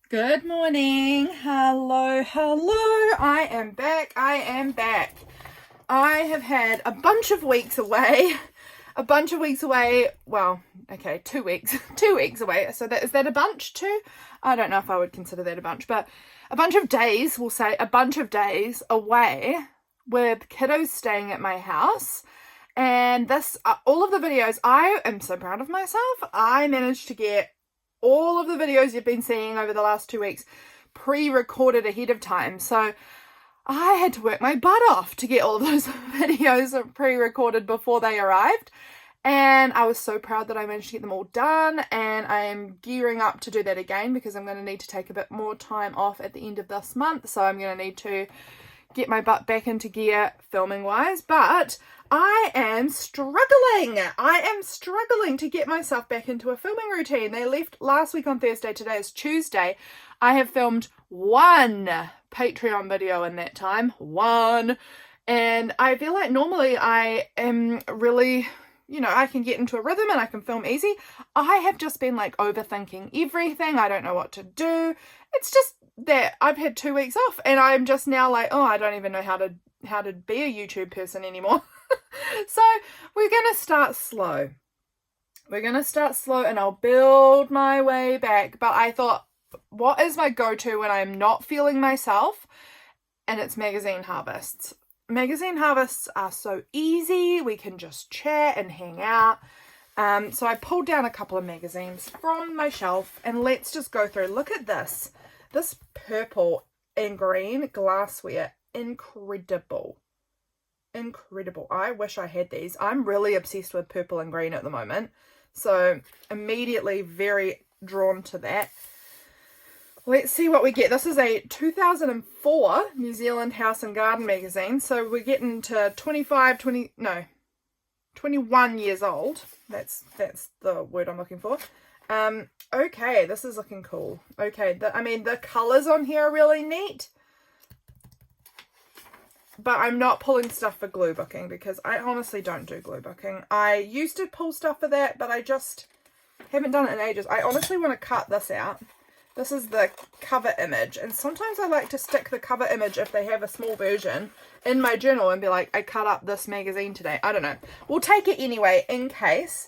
Good morning. Hello. I am back. I have had a bunch of weeks away. Well, okay, 2 weeks. 2 weeks away. So is that a bunch too? I don't know if I would consider that a bunch, but a bunch of days, we'll say a bunch of days away with kiddos staying at my house. And all of the videos, I am so proud of myself. I managed to get all of the videos you've been seeing over the last 2 weeks pre-recorded ahead of time. So I had to work my butt off to get all of those videos pre-recorded before they arrived. And I was so proud that I managed to get them all done. And I am gearing up to do that again because I'm going to need to take a bit more time off at the end of this month. So I'm going to need to get my butt back into gear filming wise. But I am struggling to get myself back into a filming routine. They left last week on Thursday. Today is Tuesday. I have filmed one Patreon video in that time. One. And I feel like normally I am really, I can get into a rhythm and I can film easy. I have just been like overthinking everything. I don't know what to do. It's just that I've had 2 weeks off and I'm just now like, I don't even know how to be a YouTube person anymore. So we're going to start slow. And I'll build my way back. But I thought, what is my go-to when I'm not feeling myself? And it's magazine harvests. Magazine harvests are so easy. We can just chat and hang out. So I pulled down a couple of magazines from my shelf and let's just go through. Look at this. This purple and green glassware. Incredible. I wish I had these. I'm really obsessed with purple and green at the moment. So immediately very drawn to that. Let's see what we get. This is a 2004 New Zealand House and Garden magazine. So we're getting to 21 years old. That's the word I'm looking for. Okay, this is looking cool. Okay, the colours on here are really neat. But I'm not pulling stuff for glue booking because I honestly don't do glue booking. I used to pull stuff for that, but I just haven't done it in ages. I honestly want to cut this out. This is the cover image. And sometimes I like to stick the cover image, if they have a small version, in my journal and be like, I cut up this magazine today. I don't know. We'll take it anyway in case.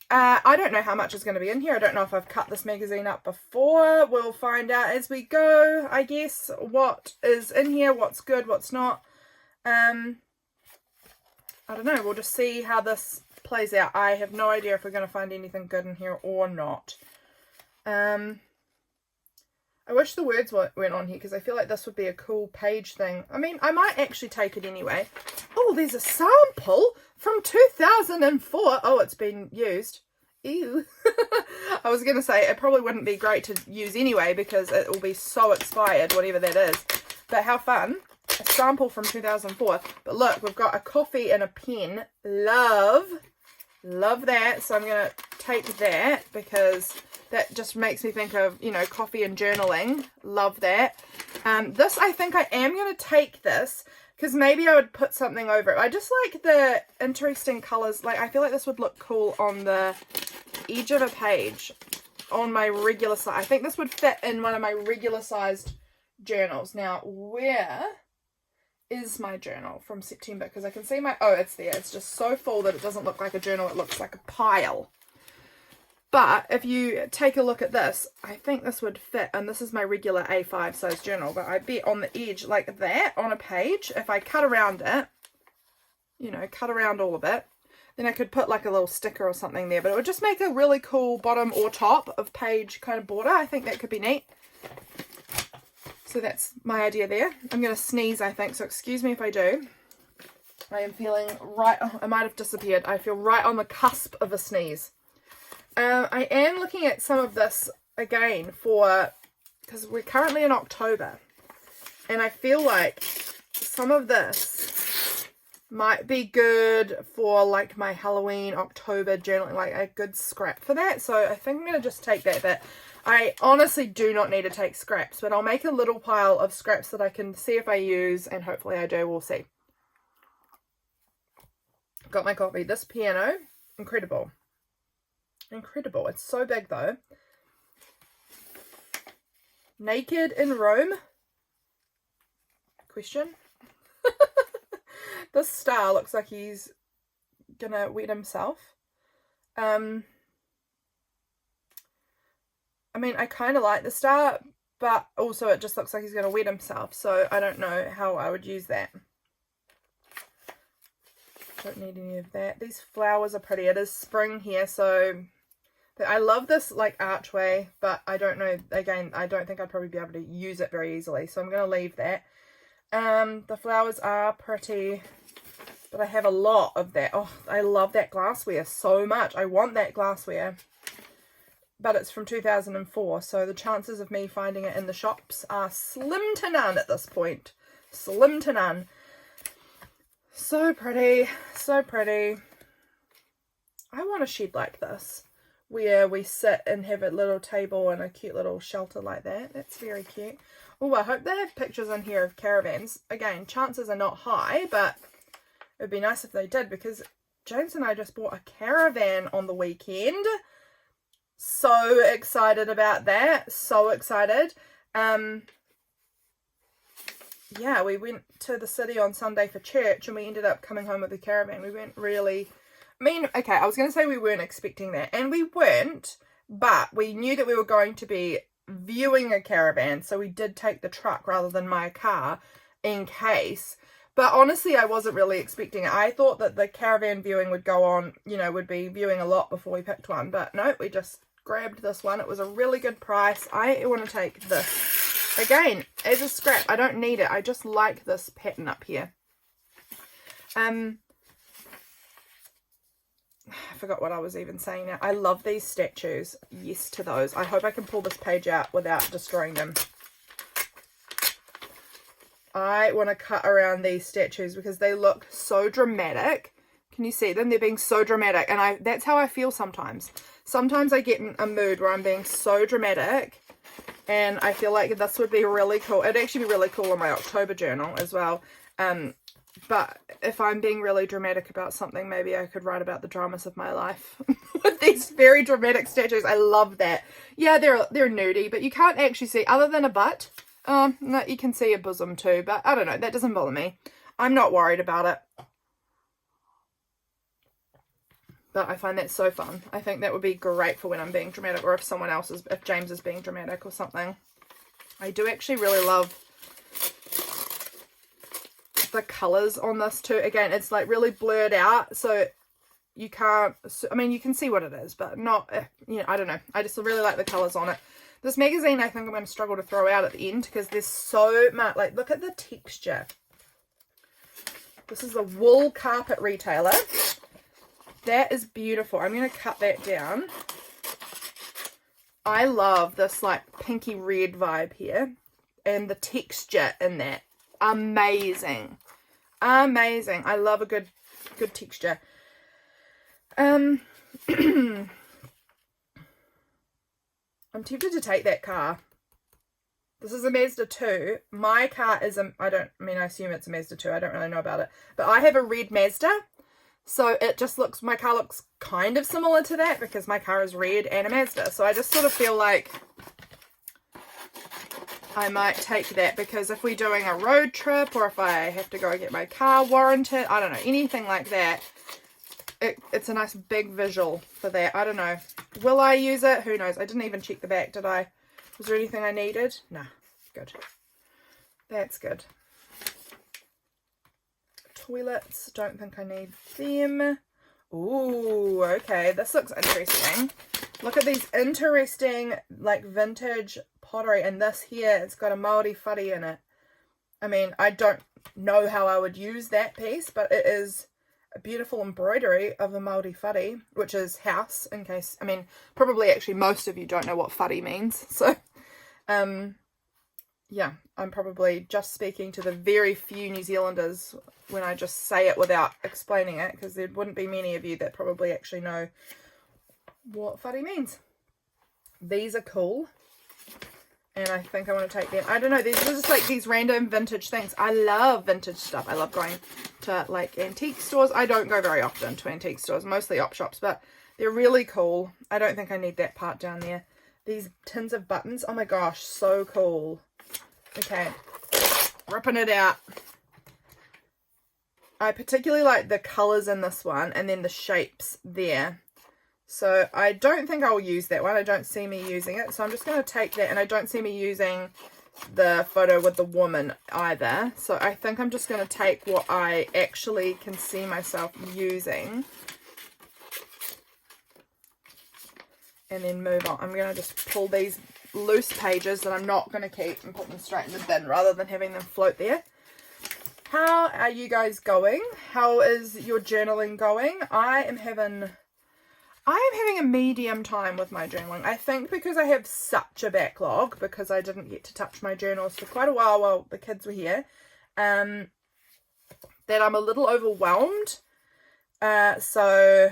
I don't know how much is going to be in here. I don't know if I've cut this magazine up before. We'll find out as we go, I guess, what is in here, what's good, what's not. I don't know. We'll just see how this plays out. I have no idea if we're going to find anything good in here or not. I wish the words weren't on here because I feel like this would be a cool page thing. I mean, I might actually take it anyway. Oh, there's a sample from 2004. Oh, it's been used. Ew. I was going to say it probably wouldn't be great to use anyway because it will be so expired, whatever that is. But how fun. A sample from 2004. But look, we've got a coffee and a pen. Love that. So I'm going to take that because that just makes me think of, coffee and journaling. Love that. This, I think I am going to take this because maybe I would put something over it. I just like the interesting colours. Like, I feel like this would look cool on the edge of a page on my regular size. I think this would fit in one of my regular sized journals. Now, where is my journal from September? Because I can see it's there. It's just so full that it doesn't look like a journal. It looks like a pile. But if you take a look at this, I think this would fit. And this is my regular A5 size journal. But I bet on the edge like that on a page, if I cut around it, cut around all of it, then I could put like a little sticker or something there. But it would just make a really cool bottom or top of page kind of border. I think that could be neat. So that's my idea there. I'm going to sneeze, I think, so excuse me if I do. I am feeling right, I might have disappeared. I feel right on the cusp of a sneeze. I am looking at some of this again because we're currently in October. And I feel like some of this might be good for like my Halloween, October journaling, like a good scrap for that. So I think I'm going to just take that bit. I honestly do not need to take scraps, but I'll make a little pile of scraps that I can see if I use, and hopefully I do. We'll see. Got my coffee. This piano, incredible. Incredible. It's so big though. Naked in Rome? Question. This star looks like he's gonna wet himself. I mean, I kind of like the star, but also it just looks like he's gonna wet himself, so I don't know how I would use that. Don't need any of that. These flowers are pretty. It is spring here, so I love this like archway, but I don't know, again, I don't think I'd probably be able to use it very easily, so I'm going to leave that. The flowers are pretty, but I have a lot of that. Oh, I love that glassware so much. I want that glassware, but it's from 2004, so the chances of me finding it in the shops are slim to none at this point. Slim to none. So pretty, so pretty. I want a shed like this, where we sit and have a little table and a cute little shelter like that. That's very cute. Oh, I hope they have pictures in here of caravans. Again, chances are not high, but it would be nice if they did, because James and I just bought a caravan on the weekend. So excited about that. So excited. Yeah, we went to the city on Sunday for church and we ended up coming home with a caravan. We weren't really, I mean, okay, I was going to say we weren't expecting that, and we weren't, but we knew that we were going to be viewing a caravan, so we did take the truck rather than my car in case. But honestly, I wasn't really expecting it. I thought that the caravan viewing would go on, you know, would be viewing a lot before we picked one, but no, we just grabbed this one. It was a really good price. I want to take this. Again, as a scrap, I don't need it. I just like this pattern up here. I forgot what I was even saying now. I love these statues. Yes to those. I hope I can pull this page out without destroying them. I want to cut around these statues because they look so dramatic. Can you see them? They're being so dramatic. And that's how I feel sometimes. Sometimes I get in a mood where I'm being so dramatic. And I feel like this would be really cool. It'd actually be really cool in my October journal as well. But if I'm being really dramatic about something, maybe I could write about the dramas of my life with these very dramatic statues. I love that. Yeah, they're nudie, but you can't actually see, other than a butt. No, you can see a bosom too, but I don't know. That doesn't bother me. I'm not worried about it. But I find that so fun. I think that would be great for when I'm being dramatic, or if someone else is, if James is being dramatic or something. I do actually really love the colours on this too. Again, it's like really blurred out, so you can't, I mean, you can see what it is, but not, you know, I don't know. I just really like the colours on it. This magazine, I think I'm going to struggle to throw out at the end because there's so much, like, look at the texture. This is a wool carpet retailer. That is beautiful. I'm going to cut that down. I love this like pinky red vibe here. And the texture in that. Amazing. Amazing. I love a good texture. I'm tempted to take that car. This is a Mazda 2. My car is I assume it's a Mazda 2. I don't really know about it. But I have a red Mazda. So it just looks, my car looks kind of similar to that because my car is red and a Mazda. So I just sort of feel like I might take that, because if we're doing a road trip, or if I have to go get my car warranted, I don't know, anything like that, it's a nice big visual for that. I don't know. Will I use it? Who knows? I didn't even check the back, did I? Was there anything I needed? Nah. Good. That's good. Toilets, don't think I need them. Ooh, okay, this looks interesting. Look at these interesting like vintage pottery, and this here, it's got a Māori whare in it. I mean, I don't know how I would use that piece, but it is a beautiful embroidery of a Māori whare, which is house, in case, I mean, probably actually most of you don't know what whare means, so yeah, I'm probably just speaking to the very few New Zealanders when I just say it without explaining it, because there wouldn't be many of you that probably actually know what whare means. These are cool, and I think I want to take them. I don't know, these are just like these random vintage things. I love vintage stuff. I love going to like antique stores. I don't go very often to antique stores, mostly op shops, but they're really cool. I don't think I need that part down there. these tins of buttons. Oh my gosh, so cool. Okay, ripping it out. I particularly like the colours in this one and then the shapes there. So I don't think I'll use that one. I don't see me using it. So I'm just going to take that, and I don't see me using the photo with the woman either. So I think I'm just going to take what I actually can see myself using and then move on. I'm going to just pull these loose pages that I'm not going to keep and put them straight in the bin rather than having them float there. How are you guys going? How is your journaling going? I am having a medium time with my journaling. I think because I have such a backlog, because I didn't get to touch my journals for quite a while the kids were here, that I'm a little overwhelmed. So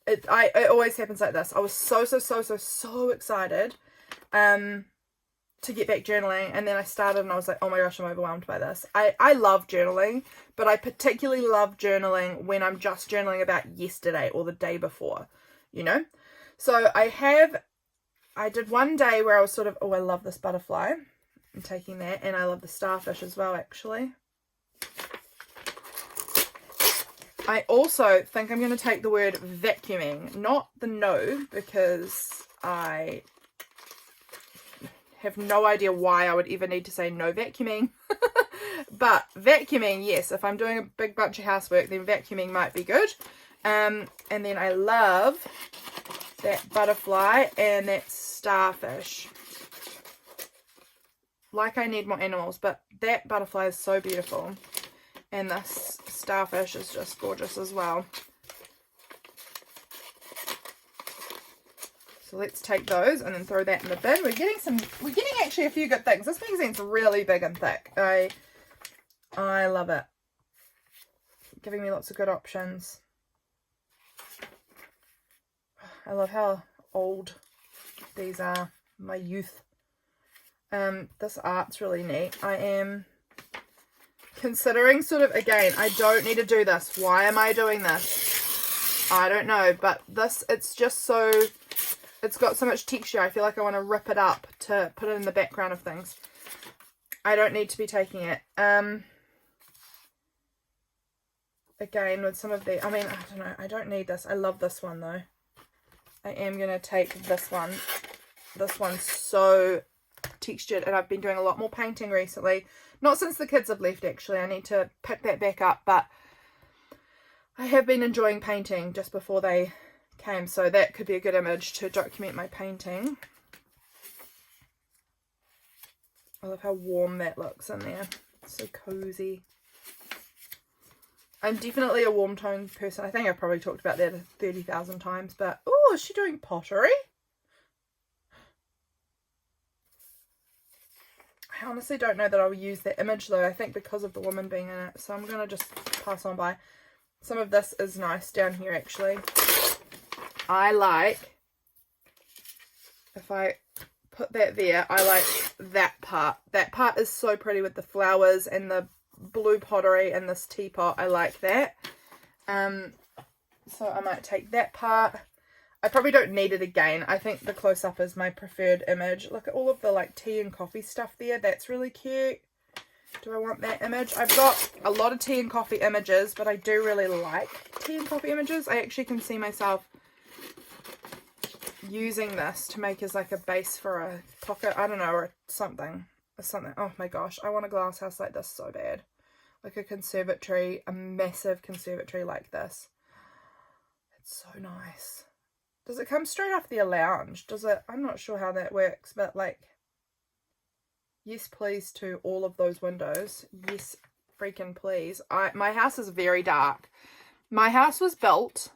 it always happens like this. I was so excited to get back journaling, and then I started and I was like, oh my gosh, I'm overwhelmed by this. I love journaling, but I particularly love journaling when I'm just journaling about yesterday or the day before, you know. So I did one day where I was sort of, oh, I love this butterfly, I'm taking that, and I love the starfish as well, actually. I also think I'm going to take the word vacuuming, not the no, because I have no idea why I would ever need to say no vacuuming. But vacuuming, yes, if I'm doing a big bunch of housework, then vacuuming might be good. And then I love that butterfly and that starfish. Like I need more animals, but that butterfly is so beautiful. And this starfish is just gorgeous as well. So let's take those and then throw that in the bin. We're getting actually a few good things. This magazine's really big and thick. I love it. Giving me lots of good options. I love how old these are. My youth. This art's really neat. I am considering sort of, again, I don't need to do this. Why am I doing this? I don't know, but this, it's just so, it's got so much texture. I feel like I want to rip it up to put it in the background of things. I don't need to be taking it. Again, with some of the, I mean, I don't know, I don't need this. I love this one though. I am going to take this one. This one's so textured, and I've been doing a lot more painting recently. Not since the kids have left, actually. I need to pick that back up, but I have been enjoying painting just before they came, so that could be a good image to document my painting. I love how warm that looks in there. It's so cozy. I'm definitely a warm tone person. I think I've probably talked about that 30,000 times, but oh, is she doing pottery? I honestly don't know that I'll use that image though. I think because of the woman being in it, so I'm going to just pass on by. Some of this is nice down here actually. I like, if I put that there, I like that part. That part is so pretty with the flowers and the blue pottery and this teapot. I like that. So I might take that part. I probably don't need it again. I think the close-up is my preferred image. Look at all of the like tea and coffee stuff there. That's really cute. Do I want that image? I've got a lot of tea and coffee images, but I do really like tea and coffee images. I actually can see myself using this to make as like a base for a pocket, I don't know, or something. Oh my gosh, I want a glass house like this so bad. Like a conservatory, a massive conservatory like this. It's so nice. Does it come straight off the lounge? Does it? I'm not sure how that works, but like, yes please to all of those windows. Yes freaking please. My house is very dark. My house was built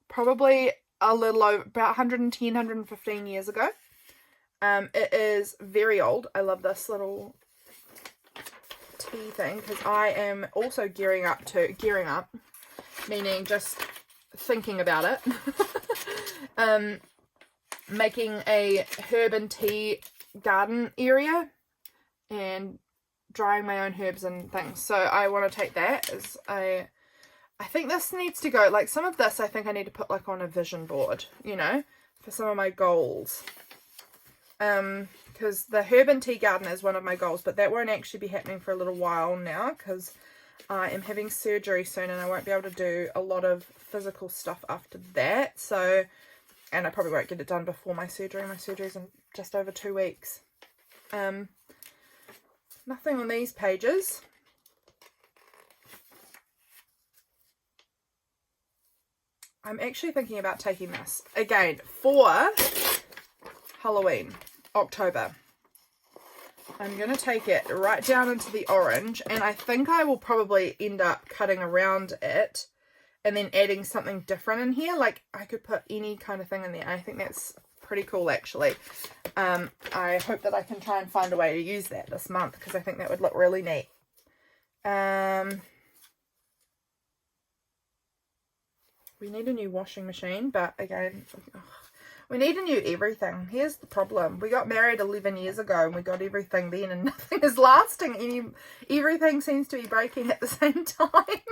probably a little over, about 110, 115 years ago. It is very old. I love this little tea thing because I am also gearing up, meaning just thinking about it. Making a herb and tea garden area and drying my own herbs and things. So I want to take that as I think this needs to go, like some of this I think I need to put like on a vision board, you know. for some of my goals. Because the herb and tea garden is one of my goals, but that won't actually be happening for a little while now because I am having surgery soon and I won't be able to do a lot of physical stuff after that. So, and I probably won't get it done before my surgery. My surgery's in just over 2 weeks. Nothing on these pages. I'm actually thinking about taking this again for Halloween, October. I'm going to take it right down into the orange, and I think I will probably end up cutting around it and then adding something different in here. Like, I could put any kind of thing in there. I think that's pretty cool, actually. I hope that I can try and find a way to use that this month, because I think that would look really neat. We need a new washing machine, but again, we need a new everything. Here's the problem. We got married 11 years ago and we got everything then and nothing is lasting. Everything seems to be breaking at the same time.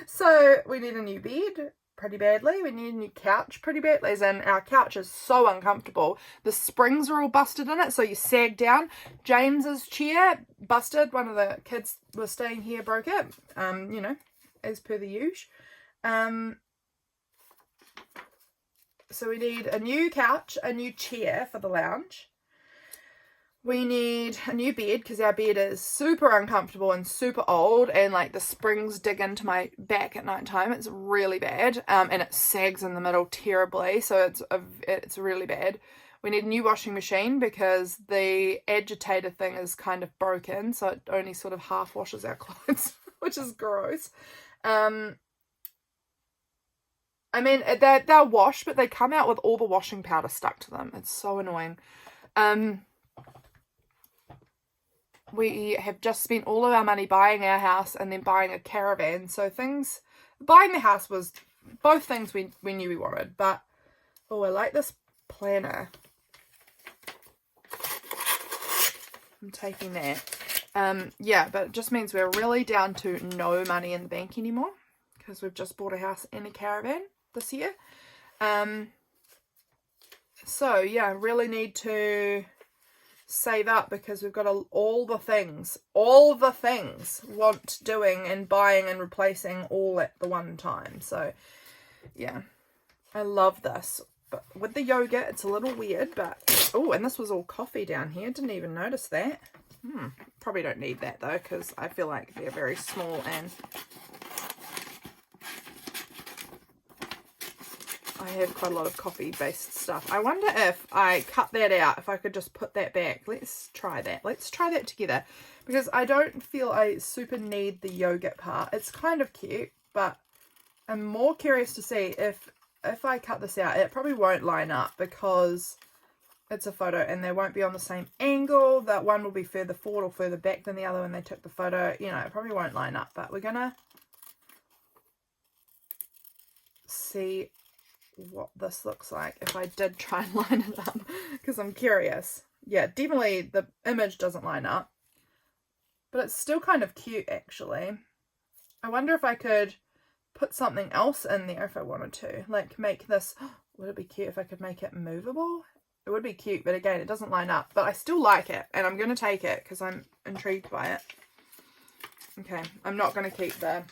So we need a new bed pretty badly. We need a new couch pretty badly. As in, our couch is so uncomfortable. The springs are all busted in it, so you sag down. James's chair busted. One of the kids was staying here, broke it. You know, as per the usual. So we need a new couch, a new chair for the lounge. We need a new bed because our bed is super uncomfortable and super old, and like the springs dig into my back at night time. It's really bad, and it sags in the middle terribly, so it's really bad. We need a new washing machine because the agitator thing is kind of broken, so it only sort of half washes our clothes, which is gross. I mean, they'll wash, but they come out with all the washing powder stuck to them. It's so annoying. We have just spent all of our money buying our house and then buying a caravan. So buying the house was both things we knew we wanted. But, oh, I like this planner. I'm taking that. Yeah, but it just means we're really down to no money in the bank anymore because we've just bought a house and a caravan this year. So yeah, really need to save up because we've got all the things want doing and buying and replacing all at the one time. So yeah, I love this. But with the yogurt, it's a little weird, but oh, and this was all coffee down here. Didn't even notice that. Probably don't need that though, because I feel like they're very small and I have quite a lot of coffee-based stuff. I wonder if I cut that out, if I could just put that back. Let's try that. Let's try that together. Because I don't feel I super need the yogurt part. It's kind of cute, but I'm more curious to see if I cut this out, it probably won't line up because it's a photo and they won't be on the same angle. That one will be further forward or further back than the other when they took the photo. You know, it probably won't line up, but we're going to see what this looks like if I did try and line it up because I'm curious. Yeah, definitely the image doesn't line up, but it's still kind of cute actually. I wonder if I could put something else in there if I wanted to, like make this, would it be cute if I could make it movable? It would be cute, but again, it doesn't line up, but I still like it and I'm going to take it because I'm intrigued by it. Okay, I'm not going to keep the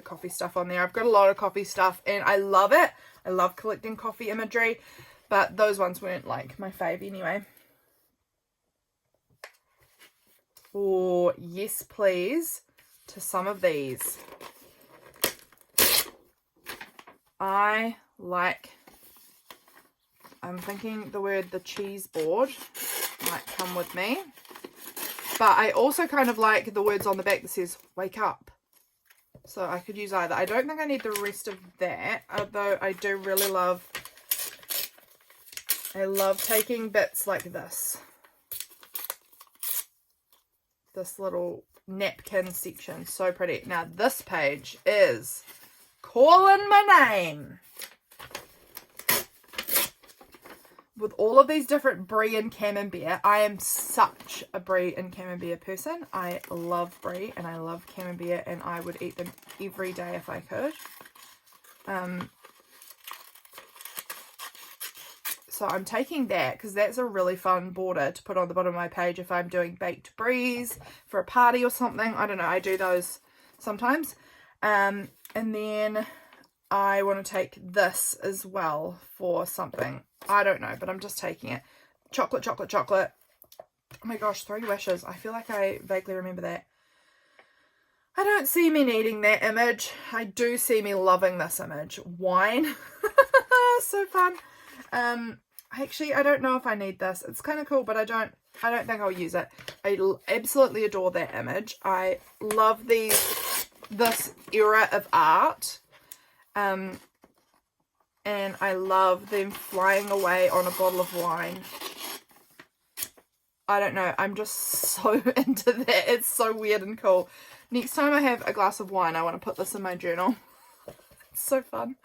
coffee stuff on there. I've got a lot of coffee stuff and I love it. I love collecting coffee imagery, but those ones weren't like my fave anyway. Oh, yes, please, to some of these. I'm thinking the cheese board might come with me. But I also kind of like the words on the back that says, wake up. So I could use either. I don't think I need the rest of that, although I do really love taking bits like this. This little napkin section. So pretty. Now this page is calling my name. With all of these different brie and camembert, I am such a brie and camembert person. I love brie and I love camembert and I would eat them every day if I could. So I'm taking that because that's a really fun border to put on the bottom of my page if I'm doing baked bries for a party or something. I don't know, I do those sometimes. And then I want to take this as well for something. I don't know, but I'm just taking it. Chocolate, chocolate, chocolate. Oh my gosh, 3 wishes. I feel like I vaguely remember that. I don't see me needing that image. I do see me loving this image. Wine. So fun. Actually, I don't know if I need this. It's kind of cool, but I don't think I'll use it. I absolutely adore that image. I love this era of art. And I love them flying away on a bottle of wine. I don't know. I'm just so into that. It's so weird and cool. Next time I have a glass of wine, I want to put this in my journal. It's so fun.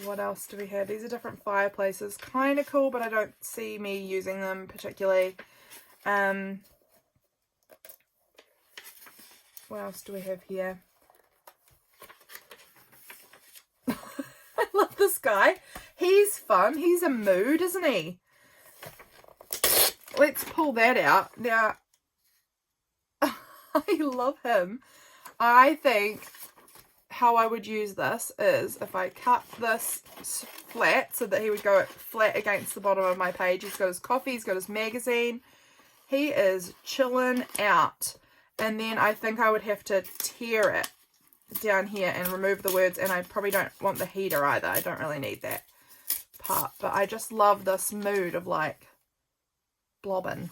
What else do we have? These are different fireplaces. Kind of cool, but I don't see me using them particularly. What else do we have here? I love this guy. He's fun. He's a mood, isn't he? Let's pull that out. Now, I love him. I think how I would use this is if I cut this flat so that he would go flat against the bottom of my page. He's got his coffee. He's got his magazine. He is chilling out. And then I think I would have to tear it down here and remove the words. And I probably don't want the heater either. I don't really need that part. But I just love this mood of like blobbing.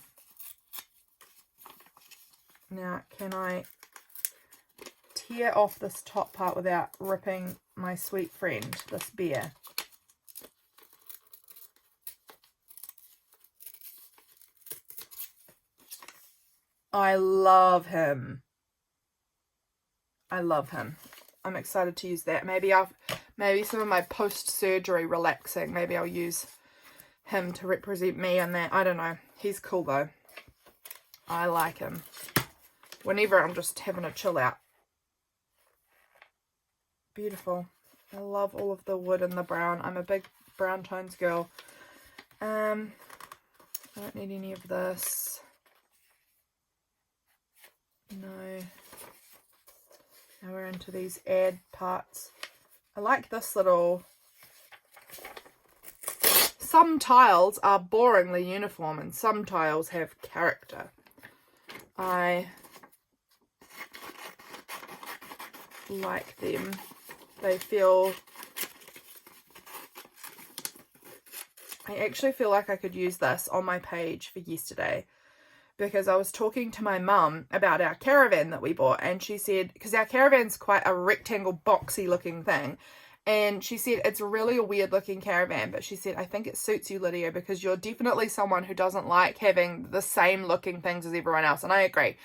Now, can I tear off this top part without ripping my sweet friend, this bear? I love him. I love him. I'm excited to use that. Maybe some of my post-surgery relaxing, maybe I'll use him to represent me in that. I don't know. He's cool though. I like him. Whenever I'm just having a chill out. Beautiful. I love all of the wood and the brown. I'm a big brown tones girl. I don't need any of this. No. Now we're into these add parts. I like this little... Some tiles are boringly uniform and some tiles have character. I like them. They feel... I actually feel like I could use this on my page for yesterday, because I was talking to my mum about our caravan that we bought, and she said, because our caravan's quite a rectangle boxy looking thing, and she said it's really a weird looking caravan, but she said, I think it suits you, Lydia, because you're definitely someone who doesn't like having the same looking things as everyone else. And I agree.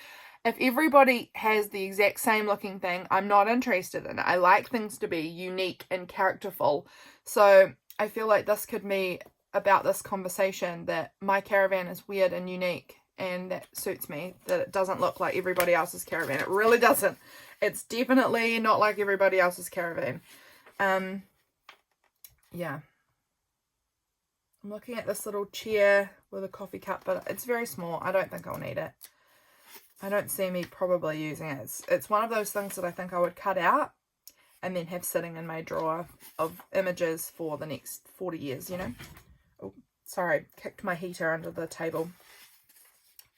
If everybody has the exact same looking thing, I'm not interested in it. I like things to be unique and characterful. So I feel like this could be about this conversation, that my caravan is weird and unique, and that suits me, that it doesn't look like everybody else's caravan. It really doesn't. It's definitely not like everybody else's caravan. Yeah. I'm looking at this little chair with a coffee cup, but it's very small. I don't think I'll need it. I don't see me probably using it. It's one of those things that I think I would cut out and then have sitting in my drawer of images for the next 40 years, you know? Oh, sorry, kicked my heater under the table.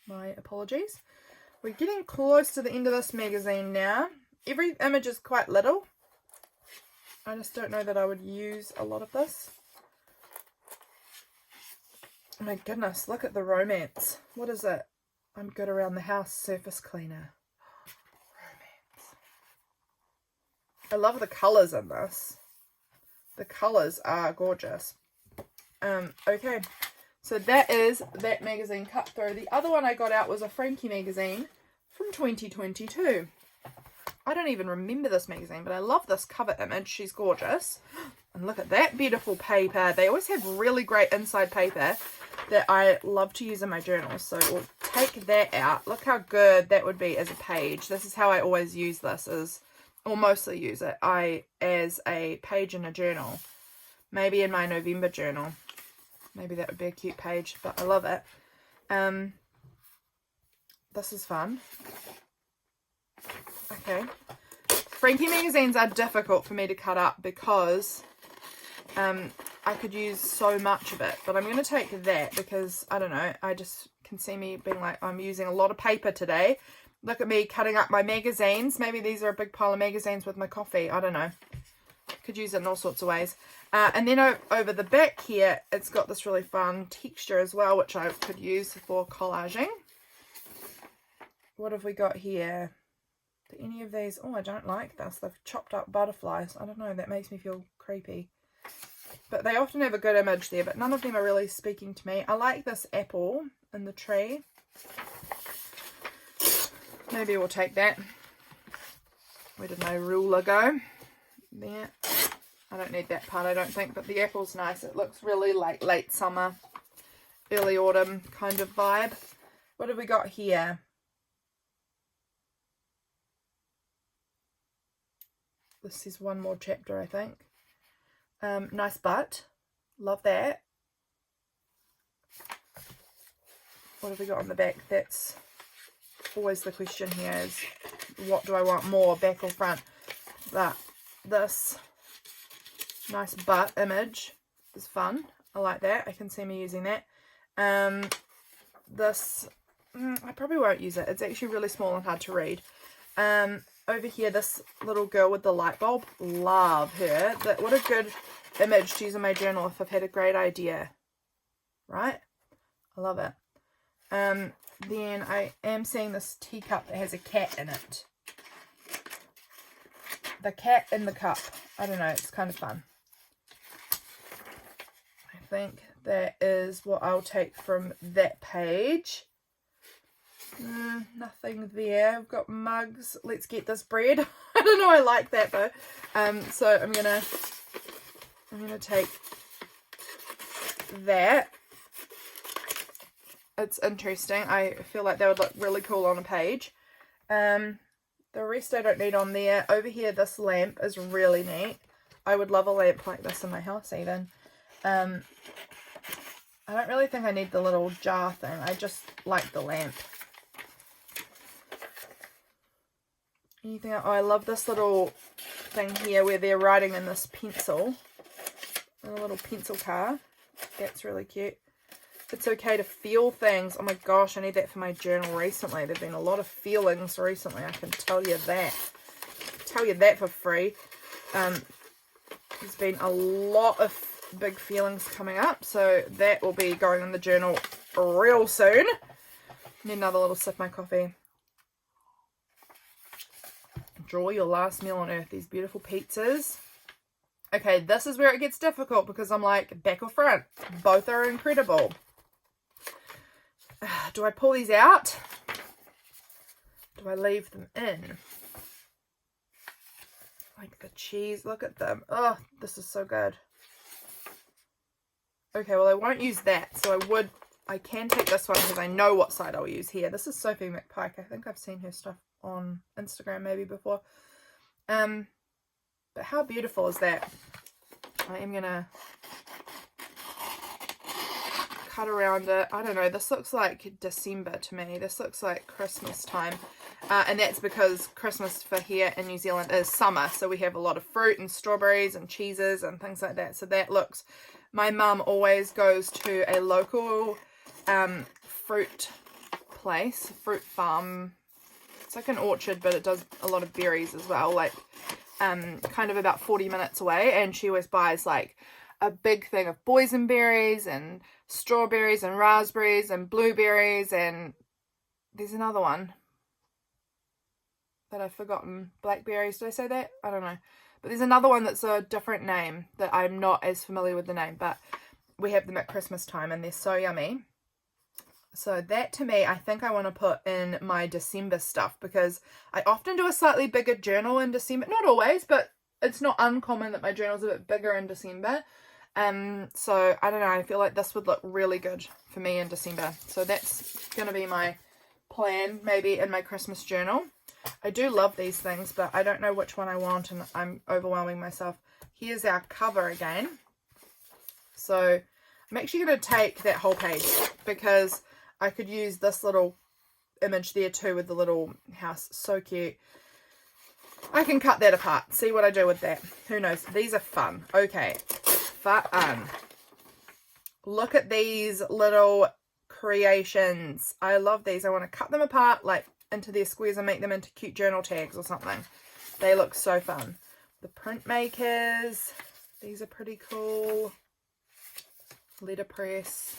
My apologies. We're getting close to the end of this magazine now. Every image is quite little. I just don't know that I would use a lot of this. Oh my goodness, look at the romance. What is it? I'm good around the house surface cleaner. Romance. I love the colours in this. The colours are gorgeous. Okay. So that is that magazine cut through. The other one I got out was a Frankie magazine from 2022. I don't even remember this magazine, but I love this cover image. She's gorgeous. And look at that beautiful paper. They always have really great inside paper that I love to use in my journals. So we'll take that out. Look how good that would be as a page. This is how I always use this, is or mostly use it, as a page in a journal. Maybe in my November journal. Maybe that would be a cute page, but I love it. This is fun. Okay. Frankie magazines are difficult for me to cut up because I could use so much of it. But I'm going to take that because, I don't know, I just can see me being like, I'm using a lot of paper today. Look at me cutting up my magazines. Maybe these are a big pile of magazines with my coffee. I don't know. Could use it in all sorts of ways. And then over the back here, it's got this really fun texture as well, which I could use for collaging. What have we got here? Do any of these... Oh, I don't like this. They've chopped up butterflies. I don't know. That makes me feel creepy. But they often have a good image there, but none of them are really speaking to me. I like this apple in the tree. Maybe we'll take that. Where did my ruler go? There. I don't need that part, I don't think, but the apple's nice. It looks really like late summer, early autumn kind of vibe. What have we got here? This is one more chapter, I think. Nice butt. Love that. What have we got on the back? That's always the question here is, what do I want more, back or front? But this nice butt image is fun. I like that. I can see me using that. This, I probably won't use it. It's actually really small and hard to read. Over here, this little girl with the light bulb. Love her. What a good image to use in my journal if I've had a great idea. Right? I love it. Then I am seeing this teacup that has a cat in it. The cat in the cup. I don't know. It's kind of fun. I think that is what I'll take from that page. Nothing there. I've got mugs. Let's get this bread. I don't know. I like that though. So I'm gonna take that. It's interesting. I feel like that would look really cool on a page. The rest I don't need on there. Over here, this lamp is really neat. I would love a lamp like this in my house even. I don't really think I need the little jar thing. I just like the lamp. Anything else? Oh, I love this little thing here where they're writing in this pencil. In a little pencil car. That's really cute. It's okay to feel things. Oh my gosh, I need that for my journal recently. There have been a lot of feelings recently. I can tell you that. Tell you that for free. There's been a lot of big feelings coming up. So that will be going in the journal real soon. Need another little sip of my coffee. Enjoy your last meal on earth. These beautiful pizzas. Okay, this is where it gets difficult because I'm like, back or front? Both are incredible. Do I pull these out? Do I leave them in? Like the cheese, look at them. Oh, this is so good. Okay, well I won't use that. So I can take this one because I know what side I'll use here. This is Sophie McPike. I think I've seen her stuff on Instagram maybe before. But how beautiful is that? I am gonna cut around it. I don't know, this looks like December to me. This looks like Christmas time. And that's because Christmas for here in New Zealand is summer. So we have a lot of fruit and strawberries and cheeses and things like that. So that looks... My mum always goes to a local fruit place, fruit farm. It's like an orchard, but it does a lot of berries as well. Like kind of about 40 minutes away. And she always buys like a big thing of boysenberries and strawberries and raspberries and blueberries, and there's another one that I've forgotten. Blackberries, did I say that? I don't know. But there's another one that's a different name that I'm not as familiar with the name, but we have them at Christmas time and they're so yummy. So that to me, I think I want to put in my December stuff because I often do a slightly bigger journal in December. Not always, but it's not uncommon that my journal's a bit bigger in December. So I don't know, I feel like this would look really good for me in December. So that's going to be my plan, maybe in my Christmas journal. I do love these things, but I don't know which one I want, and I'm overwhelming myself. Here's our cover again. So I'm actually going to take that whole page because I could use this little image there too with the little house. So cute. I can cut that apart. See what I do with that. Who knows? These are fun. Okay. Fun. Look at these little creations. I love these. I want to cut them apart like into their squares and make them into cute journal tags or something. They look so fun. The printmakers. These are pretty cool. Letterpress.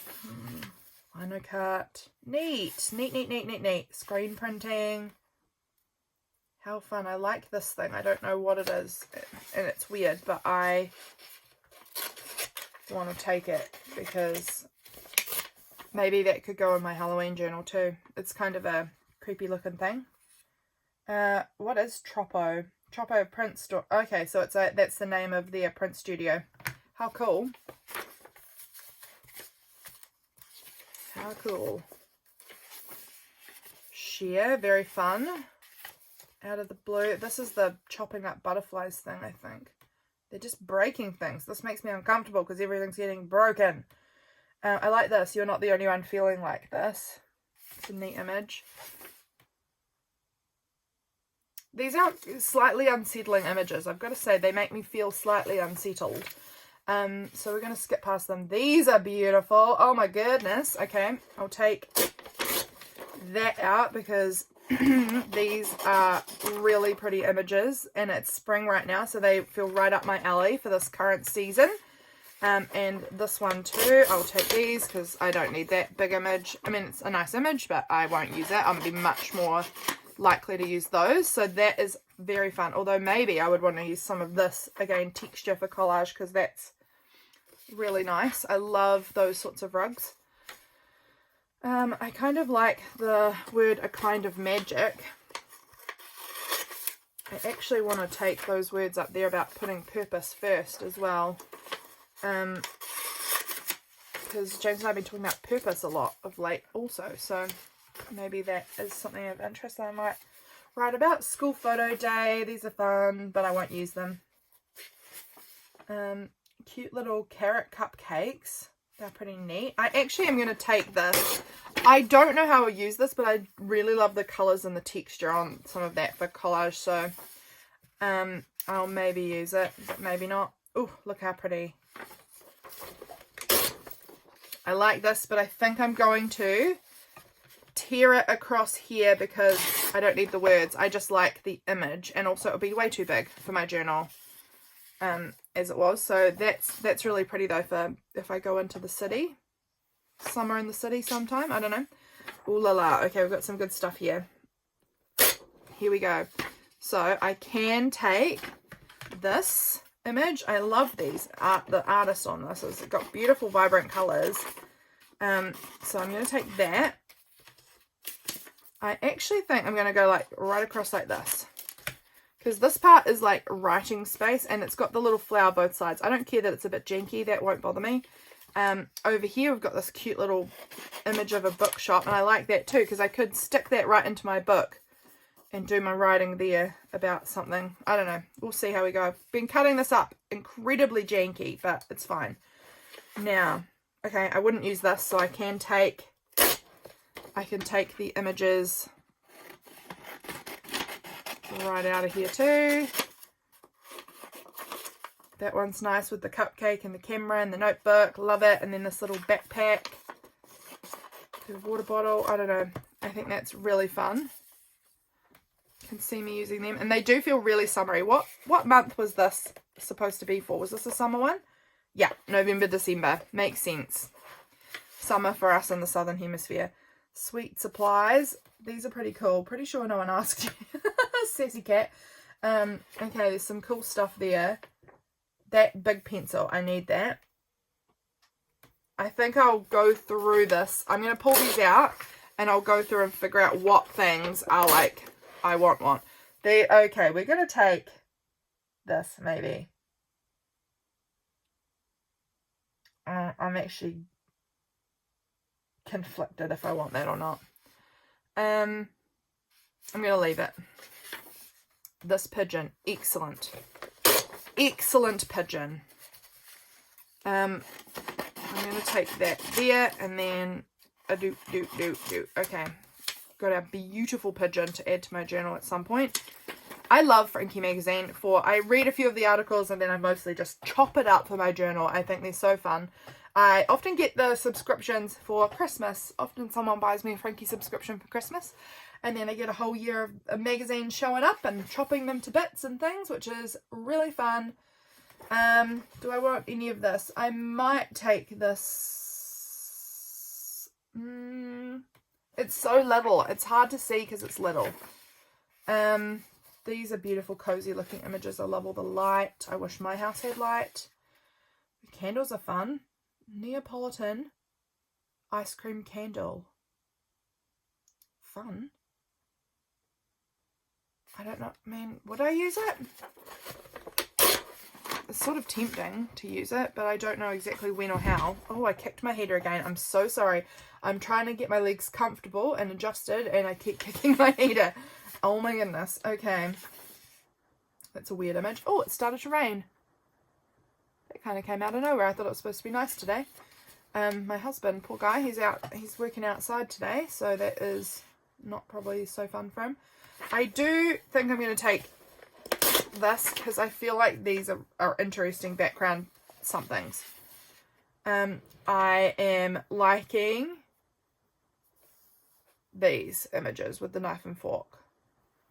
Lino cut. Neat. Neat. Screen printing. How fun. I like this thing. I don't know what it is and it's weird, but I want to take it because maybe that could go in my Halloween journal too. It's kind of a creepy looking thing. What is Troppo? Troppo Print Store. Okay, so that's the name of their print studio. How cool. How cool. Sheer, very fun. Out of the blue. This is the chopping up butterflies thing, I think. They're just breaking things. This makes me uncomfortable because everything's getting broken. I like this. You're not the only one feeling like this. It's a neat image. These are slightly unsettling images. I've got to say, they make me feel slightly unsettled. So we're going to skip past them. These are beautiful. Oh my goodness. Okay, I'll take that out because these are really pretty images, and it's spring right now, so they feel right up my alley for this current season. And this one too, I'll take these because I don't need that big image. I mean, it's a nice image, but I won't use that. I'm going to be much more likely to use those. So that is very fun. Although maybe I would want to use some of this, again, texture for collage because that's really nice. I love those sorts of rugs. I kind of like the word "a kind of magic." I actually want to take those words up there about putting purpose first as well. Because James and I have been talking about purpose a lot of late also. So maybe that is something of interest that I might write about. School photo day. These are fun, but I won't use them. Cute little carrot cupcakes. They're pretty neat. I actually am going to take this. I don't know how I'll use this, but I really love the colours and the texture on some of that for collage. So I'll maybe use it, but maybe not. Oh, look how pretty. I like this, but I think I'm going to tear it across here because I don't need the words. I just like the image, and also it'll be way too big for my journal. As it was. So that's really pretty though for if I go into the city. Summer in the city sometime. I don't know. Ooh la la. Okay, we've got some good stuff here. Here we go. So I can take this image. I love these. The artist on this has got beautiful vibrant colours. So I'm going to take that. I actually think I'm going to go like right across like this. Because this part is like writing space and it's got the little flower both sides. I don't care that it's a bit janky. That won't bother me. Over here we've got this cute little image of a bookshop. And I like that too because I could stick that right into my book and do my writing there about something. I don't know. We'll see how we go. I've been cutting this up incredibly janky, but it's fine. Now, okay, I wouldn't use this. So I can take the images right out of here too. That one's nice with the cupcake and the camera and the notebook. Love it. And then this little backpack. The water bottle. I don't know. I think that's really fun. You can see me using them. And they do feel really summery. What month was this supposed to be for? Was this a summer one? Yeah, November, December. Makes sense. Summer for us in the Southern Hemisphere. Sweet supplies. These are pretty cool. Pretty sure no one asked you. Sassy cat. Okay, there's some cool stuff there. That big pencil, I need that. I think I'll go through this. I'm going to pull these out and I'll go through and figure out what things are like I want. Okay, we're going to take this maybe. I'm actually conflicted if I want that or not. I'm going to leave it. This pigeon, excellent. Excellent pigeon. I'm going to take that there, and then okay. Got a beautiful pigeon to add to my journal at some point. I love Frankie magazine. I read a few of the articles and then I mostly just chop it up for my journal. I think they're so fun. I often get the subscriptions for Christmas. Often someone buys me a Frankie subscription for Christmas, and then I get a whole year of magazines showing up and chopping them to bits and things, which is really fun. Do I want any of this? I might take this. It's so little. It's hard to see because it's little. These are beautiful, cozy looking images. I love all the light. I wish my house had light. The candles are fun. Neapolitan ice cream candle. Fun. I don't know. I mean, would I use it? It's sort of tempting to use it, but I don't know exactly when or how. Oh, I kicked my heater again. I'm so sorry. I'm trying to get my legs comfortable and adjusted, and I keep kicking my heater. Oh my goodness. Okay. That's a weird image. Oh, it started to rain. It kind of came out of nowhere. I thought it was supposed to be nice today. My husband, poor guy, he's working outside today, so that is not probably so fun for him. I do think I'm going to take this because I feel like these are interesting background somethings. I am liking these images with the knife and fork.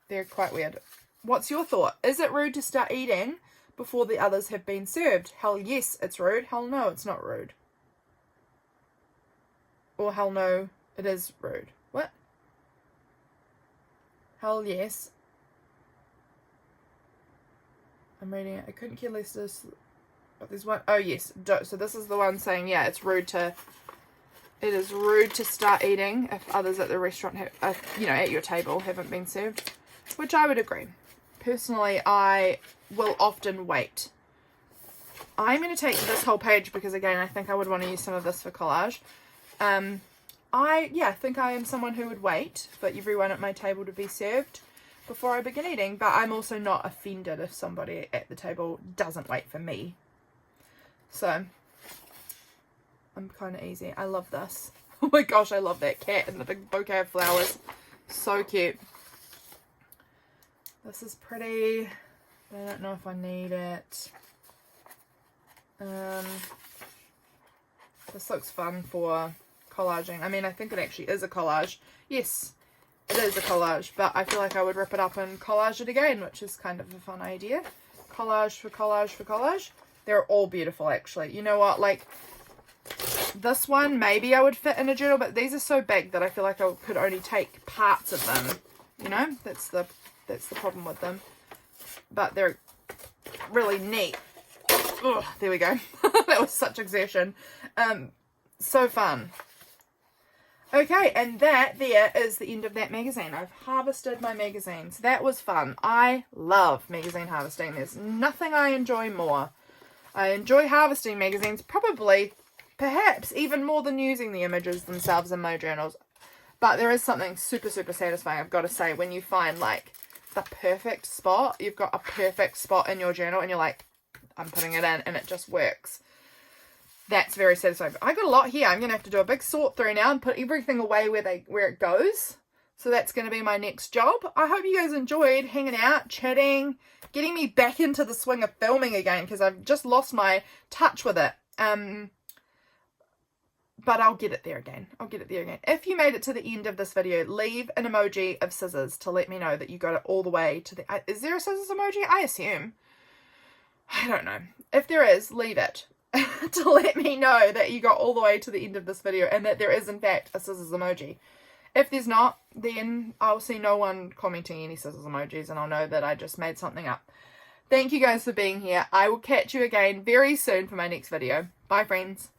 They're quite weird. What's your thought? Is it rude to start eating before the others have been served? Hell yes, it's rude. Hell no, it's not rude. Or hell no, it is rude. What? Hell yes. I'm reading it. I couldn't care less this. But there's one. Oh yes. So this is the one saying, yeah, it's rude to. It is rude to start eating if others at the restaurant have, at your table haven't been served, which I would agree. Personally, I will often wait. I'm going to take this whole page because, again, I think I would want to use some of this for collage. I think I am someone who would wait for everyone at my table to be served before I begin eating, but I'm also not offended if somebody at the table doesn't wait for me. So, I'm kind of easy. I love this. Oh my gosh, I love that cat and the big bouquet of flowers. So cute. This is pretty. I don't know if I need it. This looks fun for collaging. I mean, I think it actually is a collage. Yes, it is a collage, but I feel like I would rip it up and collage it again, which is kind of a fun idea. Collage for collage for collage. They're all beautiful, actually. You know what? Like, this one, maybe I would fit in a journal, but these are so big that I feel like I could only take parts of them. You know? That's the problem with them. But they're really neat. Oh, there we go. That was such exertion. So fun. Okay, and that there is the end of that magazine. I've harvested my magazines. That was fun. I love magazine harvesting. There's nothing I enjoy more. I enjoy harvesting magazines probably, perhaps, even more than using the images themselves in my journals. But there is something super, super satisfying, I've got to say, when you find, like, the perfect spot. You've got a perfect spot in your journal and you're like, I'm putting it in and it just works. That's very satisfying. I got a lot here. I'm going to have to do a big sort through now and put everything away where it goes. So that's going to be my next job. I hope you guys enjoyed hanging out, chatting, getting me back into the swing of filming again because I've just lost my touch with it. But I'll get it there again. If you made it to the end of this video, leave an emoji of scissors to let me know that you got it all the way to the... Is there a scissors emoji? I assume. I don't know. If there is, leave it to let me know that you got all the way to the end of this video and that there is, in fact, a scissors emoji. If there's not, then I'll see no one commenting any scissors emojis and I'll know that I just made something up. Thank you guys for being here. I will catch you again very soon for my next video. Bye, friends.